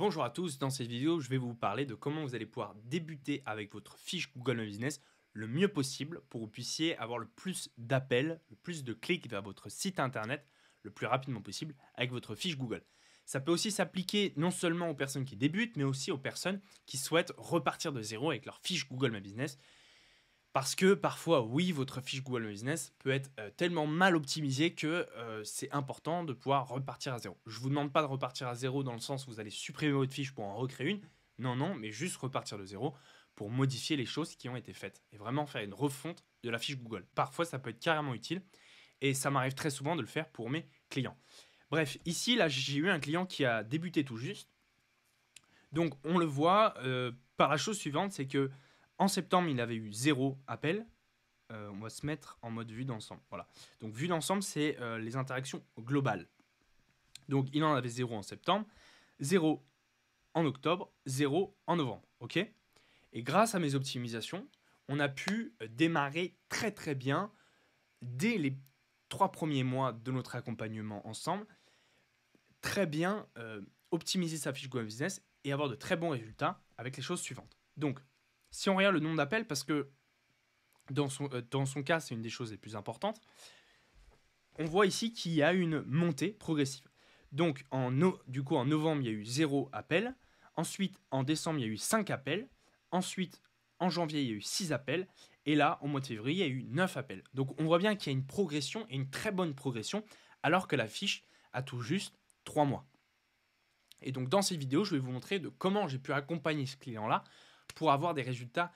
Bonjour à tous, dans cette vidéo je vais vous parler de comment vous allez pouvoir débuter avec votre fiche Google My Business le mieux possible pour que vous puissiez avoir le plus d'appels, le plus de clics vers votre site internet le plus rapidement possible avec votre fiche Google. Ça peut aussi s'appliquer non seulement aux personnes qui débutent mais aussi aux personnes qui souhaitent repartir de zéro avec leur fiche Google My Business. Parce que parfois, oui, votre fiche Google My Business peut être tellement mal optimisée que c'est important de pouvoir repartir à zéro. Je ne vous demande pas de repartir à zéro dans le sens où vous allez supprimer votre fiche pour en recréer une. Non, non, mais juste repartir de zéro pour modifier les choses qui ont été faites et vraiment faire une refonte de la fiche Google. Parfois, ça peut être carrément utile et ça m'arrive très souvent de le faire pour mes clients. Bref, ici, là, j'ai eu un client qui a débuté tout juste. Donc, on le voit par la chose suivante, c'est que en septembre, il avait eu 0 appel. On va se mettre en mode vue d'ensemble. Voilà. Donc, vue d'ensemble, c'est les interactions globales. Donc, il en avait 0 en septembre, 0 en octobre, 0 en novembre. OK ? Et grâce à mes optimisations, on a pu démarrer très très bien dès les 3 premiers mois de notre accompagnement ensemble. Très bien optimiser sa fiche Google Business et avoir de très bons résultats avec les choses suivantes. Donc, si on regarde le nombre d'appels, parce que dans son cas, c'est une des choses les plus importantes, on voit ici qu'il y a une montée progressive. Donc, du coup, en novembre, il y a eu 0 appel. Ensuite, en décembre, il y a eu 5 appels. Ensuite, en janvier, il y a eu 6 appels. Et là, au mois de février, il y a eu 9 appels. Donc, on voit bien qu'il y a une progression, et une très bonne progression, alors que la fiche a tout juste 3 mois. Et donc, dans cette vidéo, je vais vous montrer de comment j'ai pu accompagner ce client-là pour avoir des résultats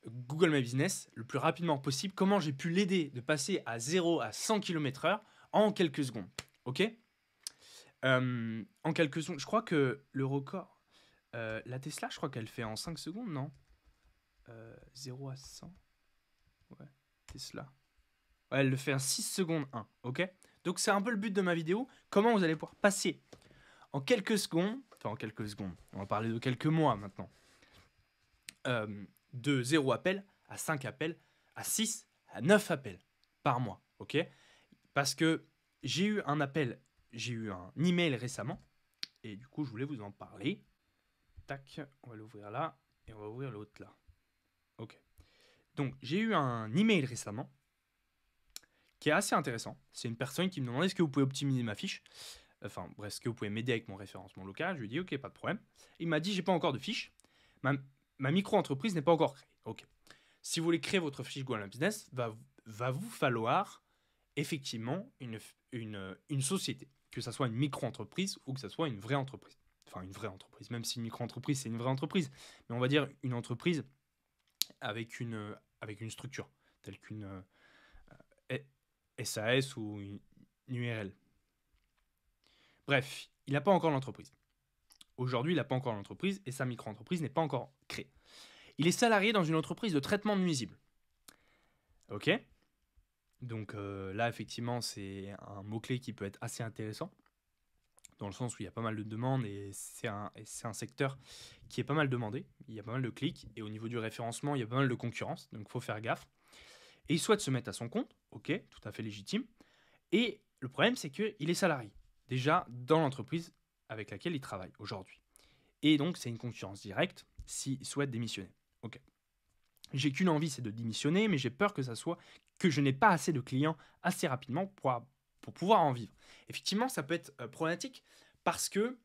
Google My Business le plus rapidement possible, comment j'ai pu l'aider de passer à 0 à 100 km/h en quelques secondes. Ok, en quelques secondes, je crois que le record, la Tesla, je crois qu'elle fait en 5 secondes, non 0 à 100, ouais, Tesla. Ouais, elle le fait en 6 secondes 1, ok. Donc c'est un peu le but de ma vidéo, comment vous allez pouvoir passer en quelques secondes, enfin en quelques secondes, on va parler de quelques mois maintenant, de 0 appel à 5 appels, à 6, à 9 appels par mois, ok. Parce que j'ai eu un appel, j'ai eu un email récemment, et du coup je voulais vous en parler. Tac, on va l'ouvrir là, et on va ouvrir l'autre là. Ok. Donc j'ai eu un email récemment, qui est assez intéressant. C'est une personne qui me demandait est-ce que vous pouvez optimiser ma fiche. Enfin bref, est-ce que vous pouvez m'aider avec mon référencement local. Je lui ai dit ok, pas de problème. Il m'a dit j'ai pas encore de fiche. Ma micro-entreprise n'est pas encore créée. Ok. Si vous voulez créer votre fiche Google My Business, va vous falloir effectivement une société. Que ce soit une micro-entreprise ou que ce soit une vraie entreprise. Enfin, une vraie entreprise. Même si une micro-entreprise, c'est une vraie entreprise. Mais on va dire une entreprise avec une structure, telle qu'une SAS ou une URL. Bref, il n'a pas encore l'entreprise. Aujourd'hui, il n'a pas encore l'entreprise et sa micro-entreprise n'est pas encore créée. Il est salarié dans une entreprise de traitement de nuisibles. Ok ? Donc là, effectivement, c'est un mot-clé qui peut être assez intéressant, dans le sens où il y a pas mal de demandes et c'est un secteur qui est pas mal demandé. Il y a pas mal de clics et au niveau du référencement, il y a pas mal de concurrence, donc il faut faire gaffe. Et il souhaite se mettre à son compte, ok, tout à fait légitime. Et le problème, c'est qu'il est salarié, déjà dans l'entreprise avec laquelle il travaille aujourd'hui. Et donc, c'est une concurrence directe s'il souhaite démissionner. Ok. J'ai qu'une envie, c'est de démissionner, mais j'ai peur que je n'ai pas assez de clients assez rapidement pour pouvoir en vivre. Effectivement, ça peut être problématique parce que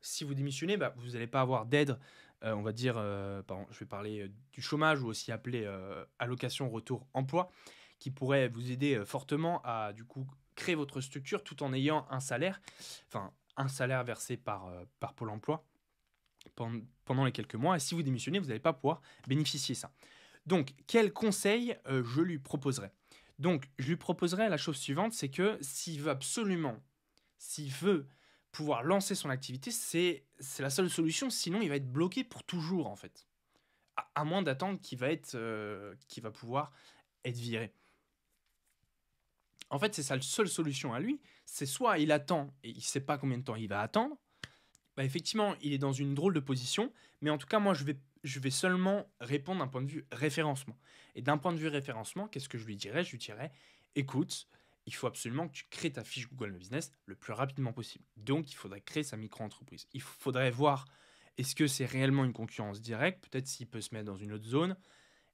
si vous démissionnez, vous n'allez pas avoir d'aide, on va dire, pardon, je vais parler du chômage ou aussi appelé allocation retour emploi, qui pourrait vous aider fortement à du coup créer votre structure tout en ayant un salaire versé par Pôle emploi pendant les quelques mois. Et si vous démissionnez, vous n'allez pas pouvoir bénéficier de ça. Donc, quel conseil je lui proposerais ? Donc, je lui proposerais la chose suivante, c'est que s'il veut pouvoir lancer son activité, c'est la seule solution, sinon il va être bloqué pour toujours, en fait. À moins d'attendre qu'il va pouvoir être viré. En fait, c'est ça la seule solution à lui, c'est soit il attend et il ne sait pas combien de temps il va attendre. Effectivement, il est dans une drôle de position, mais en tout cas, moi, je vais seulement répondre d'un point de vue référencement. Et d'un point de vue référencement, qu'est-ce que je lui dirais ? Je lui dirais, écoute, il faut absolument que tu crées ta fiche Google My Business le plus rapidement possible. Donc, il faudrait créer sa micro-entreprise. Il faudrait voir Est-ce que c'est réellement une concurrence directe? Peut-être s'il peut se mettre dans une autre zone,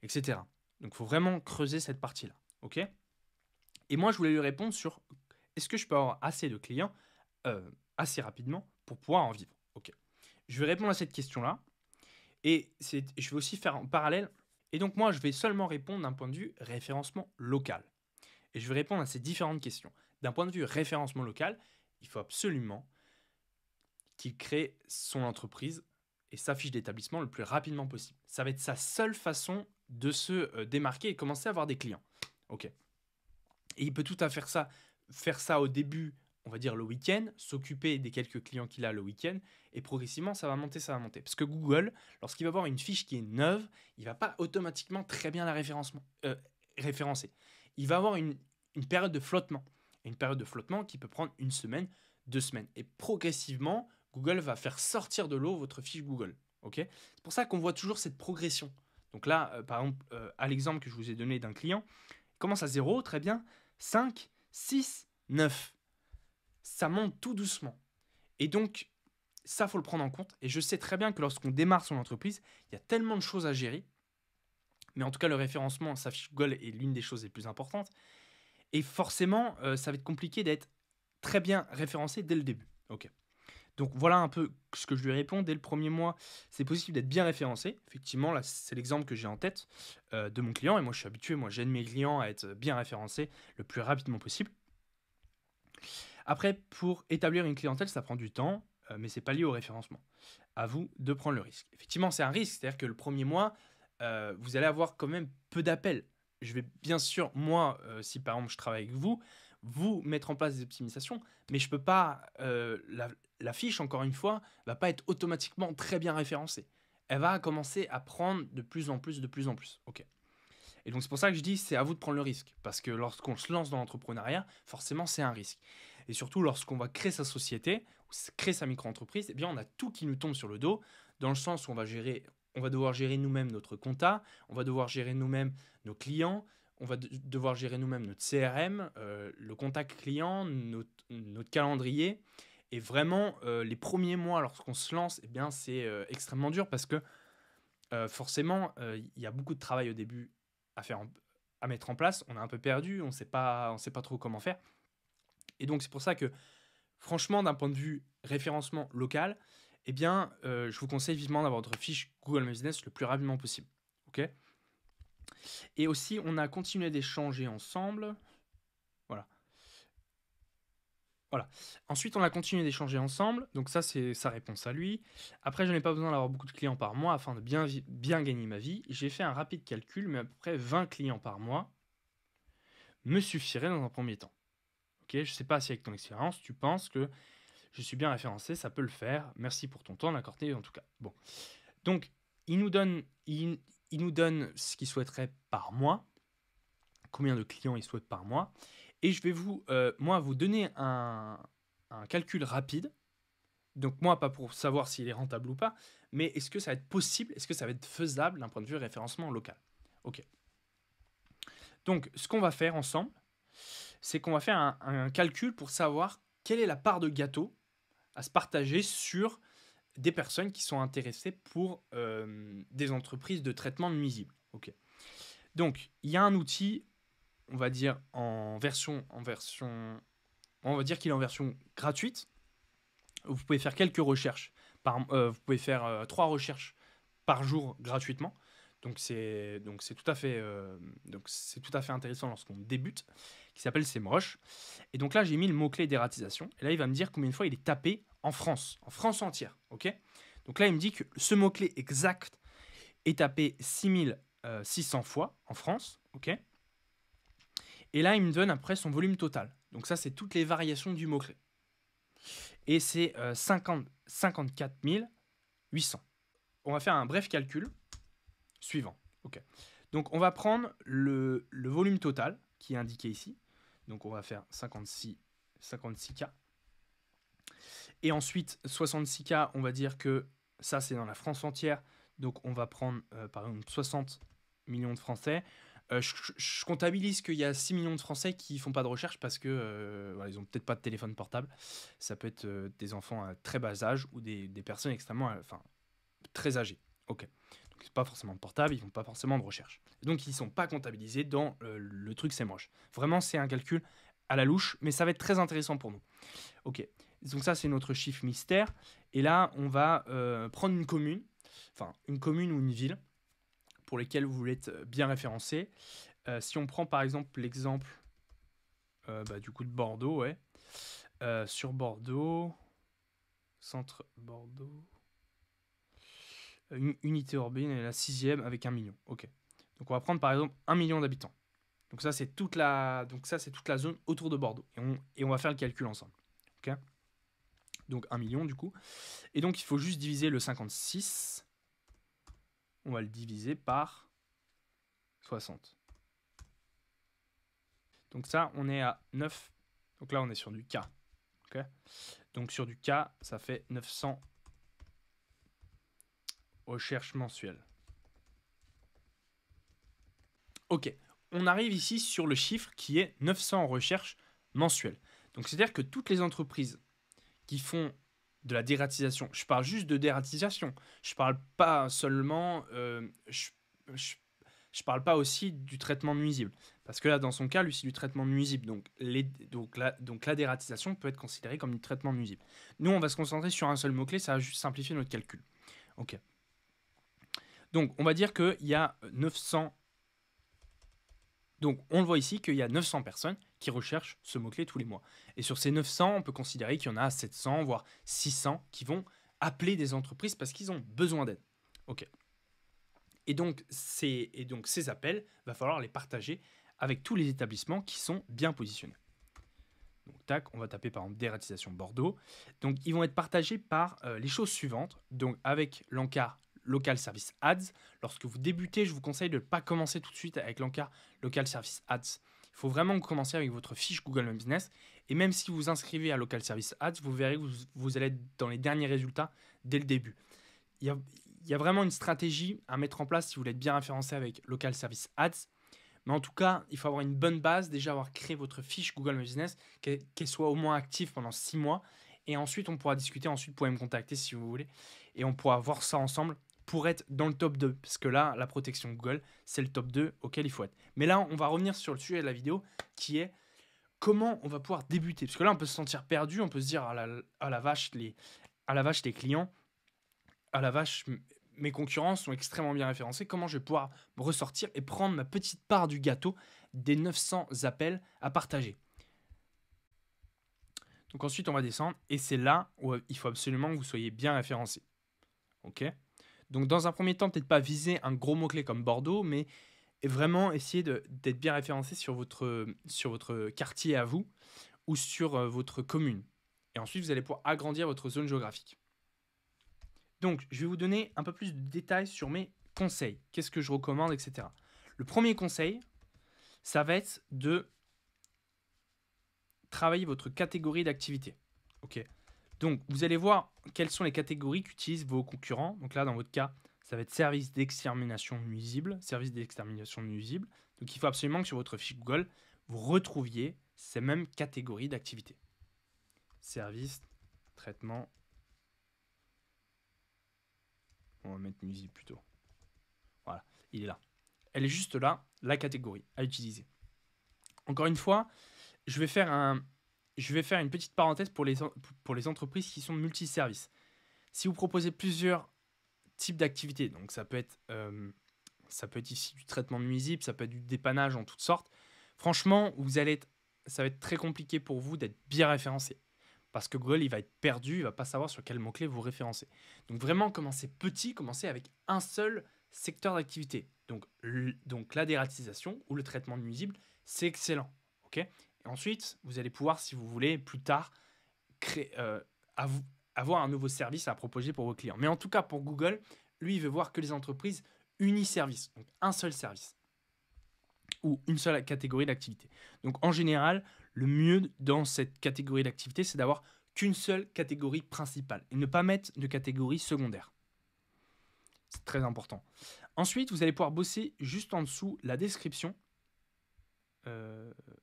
etc. Donc, il faut vraiment creuser cette partie-là. OK? Et moi, je voulais lui répondre sur est-ce que je peux avoir assez de clients assez rapidement pour pouvoir en vivre? OK. Je vais répondre à cette question-là. Et je vais aussi faire en parallèle. Et donc, moi, je vais seulement répondre d'un point de vue référencement local. Et je vais répondre à ces différentes questions. D'un point de vue référencement local, il faut absolument qu'il crée son entreprise et sa fiche d'établissement le plus rapidement possible. Ça va être sa seule façon de se démarquer et commencer à avoir des clients. OK. Et il peut tout à fait faire ça au début, on va dire le week-end, s'occuper des quelques clients qu'il a le week-end, et progressivement, ça va monter, ça va monter. Parce que Google, lorsqu'il va voir une fiche qui est neuve, il va pas automatiquement très bien la référencer. Il va avoir une période de flottement. Et une période de flottement qui peut prendre une semaine, 2 semaines. Et progressivement, Google va faire sortir de l'eau votre fiche Google. Ok. C'est pour ça qu'on voit toujours cette progression. Donc là, par exemple, à l'exemple que je vous ai donné d'un client, il commence à 0, très bien, 5, 6, 9. Ça monte tout doucement. Et donc, ça, faut le prendre en compte. Et je sais très bien que lorsqu'on démarre son entreprise, il y a tellement de choses à gérer. Mais en tout cas, le référencement, sa fiche Google est l'une des choses les plus importantes. Et forcément, ça va être compliqué d'être très bien référencé dès le début. Ok. Donc voilà un peu ce que je lui réponds. Dès le premier mois, c'est possible d'être bien référencé. Effectivement, là, c'est l'exemple que j'ai en tête de mon client. Et moi, je suis habitué, moi, j'aide mes clients à être bien référencés le plus rapidement possible. Après, pour établir une clientèle, ça prend du temps, mais c'est pas lié au référencement. À vous de prendre le risque. Effectivement, c'est un risque, c'est-à-dire que le premier mois, vous allez avoir quand même peu d'appels. Je vais bien sûr, moi, si par exemple je travaille avec vous mettre en place des optimisations, mais je peux pas, la fiche, encore une fois, va pas être automatiquement très bien référencée. Elle va commencer à prendre de plus en plus, de plus en plus. Ok. Et donc c'est pour ça que je dis, c'est à vous de prendre le risque, parce que lorsqu'on se lance dans l'entrepreneuriat, forcément c'est un risque. Et surtout lorsqu'on va créer sa société, créer sa micro-entreprise, eh bien on a tout qui nous tombe sur le dos, dans le sens où on va devoir gérer nous-mêmes notre compta, on va devoir gérer nous-mêmes nos clients, on va devoir gérer nous-mêmes notre CRM, le contact client, notre calendrier. Et vraiment, les premiers mois, lorsqu'on se lance, eh bien, c'est extrêmement dur parce que forcément, il y a beaucoup de travail au début à faire, à mettre en place. On est un peu perdu, on sait pas trop comment faire. Et donc, c'est pour ça que, franchement, d'un point de vue référencement local, eh bien, je vous conseille vivement d'avoir votre fiche Google My Business le plus rapidement possible. Ok. Et aussi, on a continué d'échanger ensemble. Voilà. Voilà. Ensuite, on a continué d'échanger ensemble. Donc ça, c'est sa réponse à lui. Après, je n'ai pas besoin d'avoir beaucoup de clients par mois afin de bien gagner ma vie. J'ai fait un rapide calcul, mais à peu près 20 clients par mois me suffirait dans un premier temps. Ok, je ne sais pas si avec ton expérience, tu penses que je suis bien référencé, ça peut le faire. Merci pour ton temps accordé en tout cas. Bon. Donc, il nous donne ce qu'il souhaiterait par mois, combien de clients il souhaite par mois. Et je vais vous donner un calcul rapide. Donc moi, pas pour savoir s'il est rentable ou pas, mais est-ce que ça va être possible, est-ce que ça va être faisable d'un point de vue référencement local. Ok. Donc ce qu'on va faire ensemble, c'est qu'on va faire un calcul pour savoir quelle est la part de gâteau à se partager sur des personnes qui sont intéressées pour des entreprises de traitement de nuisibles. Ok. Donc il y a un outil, on va dire on va dire qu'il est en version gratuite. Vous pouvez faire quelques recherches. Vous pouvez faire 3 recherches par jour gratuitement. Donc c'est tout à fait intéressant lorsqu'on débute, qui s'appelle SEMrush. Et donc là j'ai mis le mot-clé dératisation. Et là il va me dire combien de fois il est tapé en France entière. Ok. Donc là il me dit que ce mot-clé exact est tapé 6600 fois en France. Ok. Et là il me donne après son volume total. Donc ça c'est toutes les variations du mot-clé. Et c'est 54 800. On va faire un bref calcul suivant. Okay. Donc on va prendre le volume total qui est indiqué ici. Donc on va faire 56K. Et ensuite 66K, on va dire que ça c'est dans la France entière. Donc on va prendre par exemple 60 millions de Français. Je comptabilise qu'il y a 6 millions de Français qui ne font pas de recherche parce que voilà, ils n'ont peut-être pas de téléphone portable. Ça peut être des enfants à très bas âge ou des personnes extrêmement très âgés. Ok. Donc, c'est pas forcément de portable, ils font pas forcément de recherche. Donc, ils sont pas comptabilisés dans le truc SEMrush. Vraiment, c'est un calcul à la louche, mais ça va être très intéressant pour nous. Ok. Donc, ça, c'est notre chiffre mystère. Et là, on va prendre une commune ou une ville pour lesquelles vous voulez être bien référencé. Si on prend par exemple l'exemple du coup de Bordeaux, ouais. Sur Bordeaux, centre Bordeaux, unité urbaine est la 6e avec 1 million. Ok. Donc on va prendre par exemple 1 million d'habitants. Donc ça c'est toute la zone autour de Bordeaux. Et on va faire le calcul ensemble. Ok. Donc 1 million du coup. Et donc il faut juste diviser le 56. On va le diviser par 60. Donc ça, on est à 9. Donc là, on est sur du K. Okay. Donc sur du K, ça fait 900 recherches mensuelles. Ok, on arrive ici sur le chiffre qui est 900 recherches mensuelles. Donc c'est-à-dire que toutes les entreprises qui font de la dératisation, je parle juste de dératisation, je parle pas seulement, je parle pas aussi du traitement de nuisibles. Parce que là, dans son cas, lui, c'est du traitement de nuisibles. Donc la dératisation peut être considérée comme du traitement de nuisibles. Nous, on va se concentrer sur un seul mot-clé, ça va juste simplifier notre calcul. Ok. Donc, on va dire qu'il y a 900... Donc, on le voit ici qu'il y a 900 personnes qui recherchent ce mot-clé tous les mois. Et sur ces 900, on peut considérer qu'il y en a 700, voire 600 qui vont appeler des entreprises parce qu'ils ont besoin d'aide. Ok. Et donc, ces appels, il va falloir les partager avec tous les établissements qui sont bien positionnés. Donc, tac, on va taper par exemple dératisation Bordeaux. Donc, ils vont être partagés par les choses suivantes. Donc, avec l'encart Local Service Ads. Lorsque vous débutez, je vous conseille de ne pas commencer tout de suite avec l'encart Local Service Ads. Il faut vraiment commencer avec votre fiche Google My Business. Et même si vous inscrivez à Local Service Ads, vous verrez que vous allez être dans les derniers résultats dès le début. Il y a vraiment une stratégie à mettre en place si vous voulez être bien référencé avec Local Service Ads. Mais en tout cas, il faut avoir une bonne base, déjà avoir créé votre fiche Google My Business, qu'elle soit au moins active pendant 6 mois. Et ensuite, on pourra discuter, ensuite, vous pourrez me contacter si vous voulez. Et on pourra voir ça ensemble pour être dans le top 2. Parce que là, la protection Google, c'est le top 2 auquel il faut être. Mais là, on va revenir sur le sujet de la vidéo qui est comment on va pouvoir débuter. Parce que là, on peut se sentir perdu, on peut se dire à la vache, les clients, à la vache, mes concurrents sont extrêmement bien référencés. Comment je vais pouvoir me ressortir et prendre ma petite part du gâteau des 900 appels à partager. Donc ensuite, on va descendre et c'est là où il faut absolument que vous soyez bien référencé. Ok. Donc dans un premier temps, peut-être pas viser un gros mot-clé comme Bordeaux, mais vraiment essayer d'être bien référencé sur votre quartier à vous ou sur votre commune. Et ensuite, vous allez pouvoir agrandir votre zone géographique. Donc, je vais vous donner un peu plus de détails sur mes conseils. Qu'est-ce que je recommande, etc. Le premier conseil, ça va être de travailler votre catégorie d'activité. Ok. Donc, vous allez voir quelles sont les catégories qu'utilisent vos concurrents. Donc là, dans votre cas, ça va être service d'extermination nuisible. Service d'extermination nuisible. Donc, il faut absolument que sur votre fiche Google, vous retrouviez ces mêmes catégories d'activité. Service, traitement. On va mettre nuisible plutôt. Voilà, il est là. Elle est juste là, la catégorie à utiliser. Encore une fois, je vais faire une petite parenthèse pour les entreprises qui sont multiservices. Si vous proposez plusieurs types d'activités, donc ça peut être ici du traitement de nuisibles, ça peut être du dépannage en toutes sortes, franchement, ça va être très compliqué pour vous d'être bien référencé. Parce que Google, il va être perdu, il ne va pas savoir sur quel mot-clé vous référencez. Donc vraiment, commencez petit, commencez avec un seul secteur d'activité. Donc la dératisation ou le traitement de nuisibles, c'est excellent. Okay. Et ensuite, vous allez pouvoir, si vous voulez, plus tard, avoir un nouveau service à proposer pour vos clients. Mais en tout cas, pour Google, lui, il veut voir que les entreprises uniservices, donc un seul service ou une seule catégorie d'activité. Donc en général, le mieux dans cette catégorie d'activité, c'est d'avoir qu'une seule catégorie principale et ne pas mettre de catégorie secondaire. C'est très important. Ensuite, vous allez pouvoir bosser juste en dessous la description.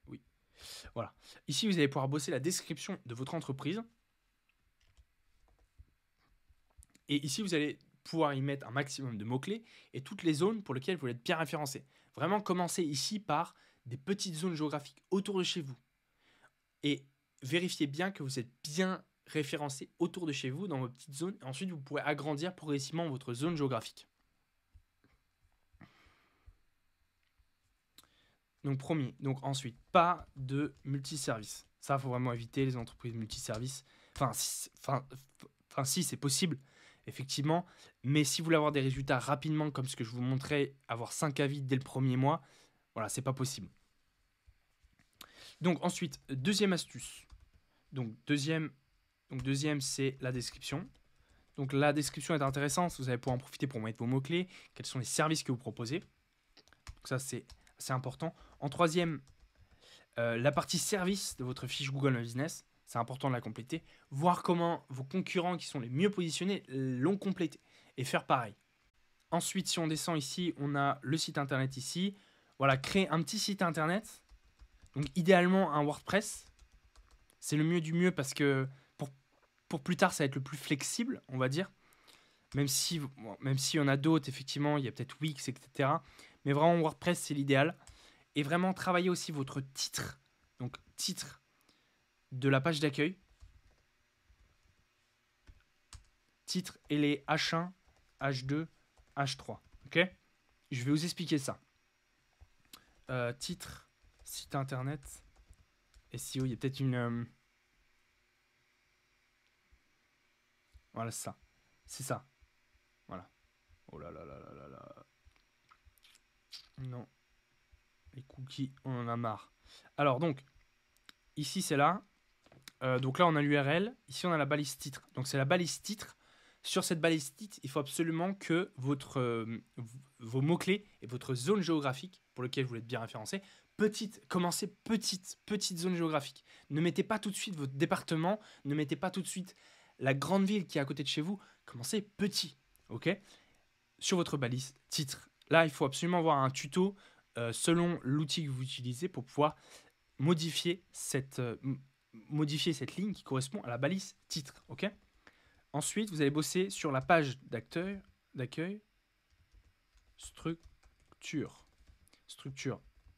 Oui. Voilà. Ici, vous allez pouvoir bosser la description de votre entreprise. Et ici, vous allez pouvoir y mettre un maximum de mots-clés et toutes les zones pour lesquelles vous voulez être bien référencé. Vraiment, commencez ici par des petites zones géographiques autour de chez vous. Et vérifiez bien que vous êtes bien référencé autour de chez vous dans vos petites zones. Et ensuite, vous pourrez agrandir progressivement votre zone géographique. Donc, premier. Donc, ensuite, pas de multiservice. Ça, il faut vraiment éviter les entreprises multiservices. Si, c'est possible, effectivement. Mais si vous voulez avoir des résultats rapidement, comme ce que je vous montrais, avoir 5 avis dès le premier mois, voilà, c'est pas possible. Donc, ensuite, deuxième astuce. Donc, deuxième, c'est la description. Donc, la description est intéressante. Vous allez pouvoir en profiter pour mettre vos mots-clés. Quels sont les services que vous proposez. Donc, ça, c'est assez important. En troisième, la partie service de votre fiche Google My Business. C'est important de la compléter. Voir comment vos concurrents qui sont les mieux positionnés l'ont complété. Et faire pareil. Ensuite, si on descend ici, on a le site internet ici. Voilà, créer un petit site internet. Donc, idéalement, un WordPress. C'est le mieux du mieux parce que pour plus tard, ça va être le plus flexible, on va dire. Même si y en a d'autres, effectivement, il y a peut-être Wix, etc. Mais vraiment, WordPress, c'est l'idéal. Et vraiment, travailler aussi votre titre. Donc, titre de la page d'accueil. Titre et les H1, H2, H3. Ok ? Je vais vous expliquer ça. Titre, site internet, SEO, il y a peut-être une... Voilà, c'est ça. C'est ça. Voilà. Oh là là là là là là. Non. Les cookies, on en a marre. Alors, donc, ici, c'est là. Donc là, on a l'URL. Ici, on a la balise titre. Donc, c'est la balise titre. Sur cette balise titre, il faut absolument que vos mots-clés et votre zone géographique pour laquelle vous voulez être bien référencé, commencez petite zone géographique. Ne mettez pas tout de suite votre département, ne mettez pas tout de suite la grande ville qui est à côté de chez vous. Commencez petit, ok ? Sur votre balise titre. Là, il faut absolument avoir un tuto selon l'outil que vous utilisez pour pouvoir modifier cette ligne qui correspond à la balise titre, ok ? Ensuite, vous allez bosser sur la page d'accueil, structure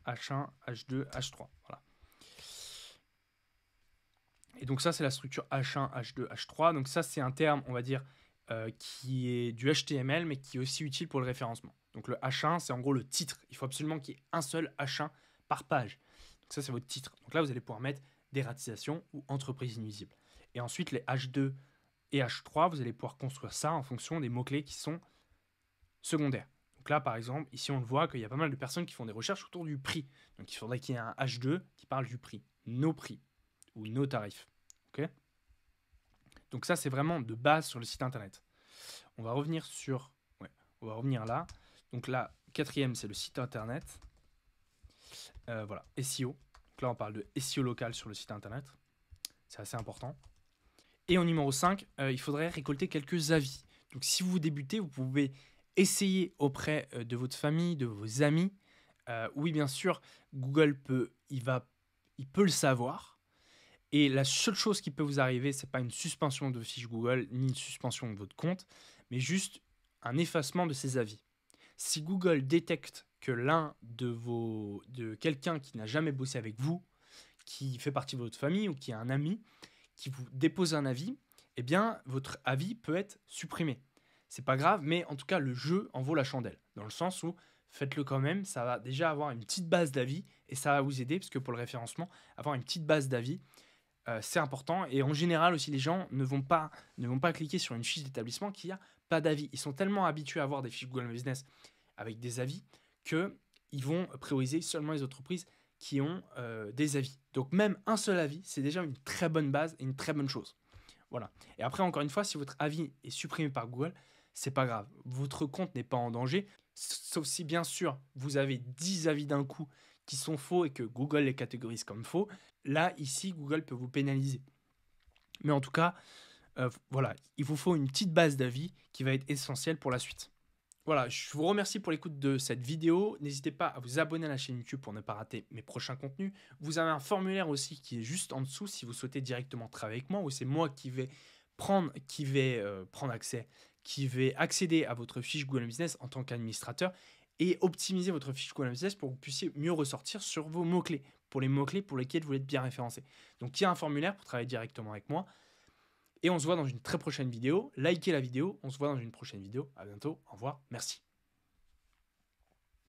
H1, H2, H3. Voilà. Et donc ça, c'est la structure H1, H2, H3. Donc ça, c'est un terme, on va dire, qui est du HTML, mais qui est aussi utile pour le référencement. Donc le H1, c'est en gros le titre. Il faut absolument qu'il y ait un seul H1 par page. Donc ça, c'est votre titre. Donc là, vous allez pouvoir mettre dératisation ou entreprise inuisible. Et ensuite, les H2 et H3, vous allez pouvoir construire ça en fonction des mots-clés qui sont secondaires. Donc là, par exemple, ici, on le voit qu'il y a pas mal de personnes qui font des recherches autour du prix. Donc il faudrait qu'il y ait un H2 qui parle du prix, nos prix ou nos tarifs. Okay ? Donc ça, c'est vraiment de base sur le site internet. On va revenir là. Donc là, quatrième, c'est le site internet. Voilà, SEO. Donc là, on parle de SEO local sur le site internet. C'est assez important. Et en numéro 5, il faudrait récolter quelques avis. Donc si vous débutez, vous pouvez essayer auprès de votre famille, de vos amis. Oui, bien sûr, Google peut le savoir. Et la seule chose qui peut vous arriver, ce n'est pas une suspension de fiche Google, ni une suspension de votre compte, mais juste un effacement de ces avis. Si Google détecte que de quelqu'un qui n'a jamais bossé avec vous, qui fait partie de votre famille ou qui est un ami, qui vous dépose un avis, eh bien, votre avis peut être supprimé. C'est pas grave, mais en tout cas, le jeu en vaut la chandelle. Dans le sens où, faites-le quand même, ça va déjà avoir une petite base d'avis et ça va vous aider, parce que pour le référencement, avoir une petite base d'avis, c'est important. Et en général aussi, les gens ne vont pas cliquer sur une fiche d'établissement qui n'a pas d'avis. Ils sont tellement habitués à avoir des fiches Google My Business avec des avis qu'ils vont prioriser seulement les entreprises qui ont des avis. Donc même un seul avis, c'est déjà une très bonne base et une très bonne chose. Voilà. Et après, encore une fois, si votre avis est supprimé par Google, c'est pas grave. Votre compte n'est pas en danger, sauf si bien sûr vous avez 10 avis d'un coup qui sont faux et que Google les catégorise comme faux. Là, ici, Google peut vous pénaliser. Mais en tout cas, voilà, il vous faut une petite base d'avis qui va être essentielle pour la suite. Voilà, je vous remercie pour l'écoute de cette vidéo. N'hésitez pas à vous abonner à la chaîne YouTube pour ne pas rater mes prochains contenus. Vous avez un formulaire aussi qui est juste en dessous si vous souhaitez directement travailler avec moi, ou c'est moi qui vais prendre accès, qui va accéder à votre fiche Google My Business en tant qu'administrateur et optimiser votre fiche Google My Business pour que vous puissiez mieux ressortir sur vos mots-clés, pour les mots-clés pour lesquels vous voulez être bien référencé. Donc il y a un formulaire pour travailler directement avec moi. Et on se voit dans une très prochaine vidéo. Likez la vidéo, on se voit dans une prochaine vidéo. À bientôt, au revoir, merci.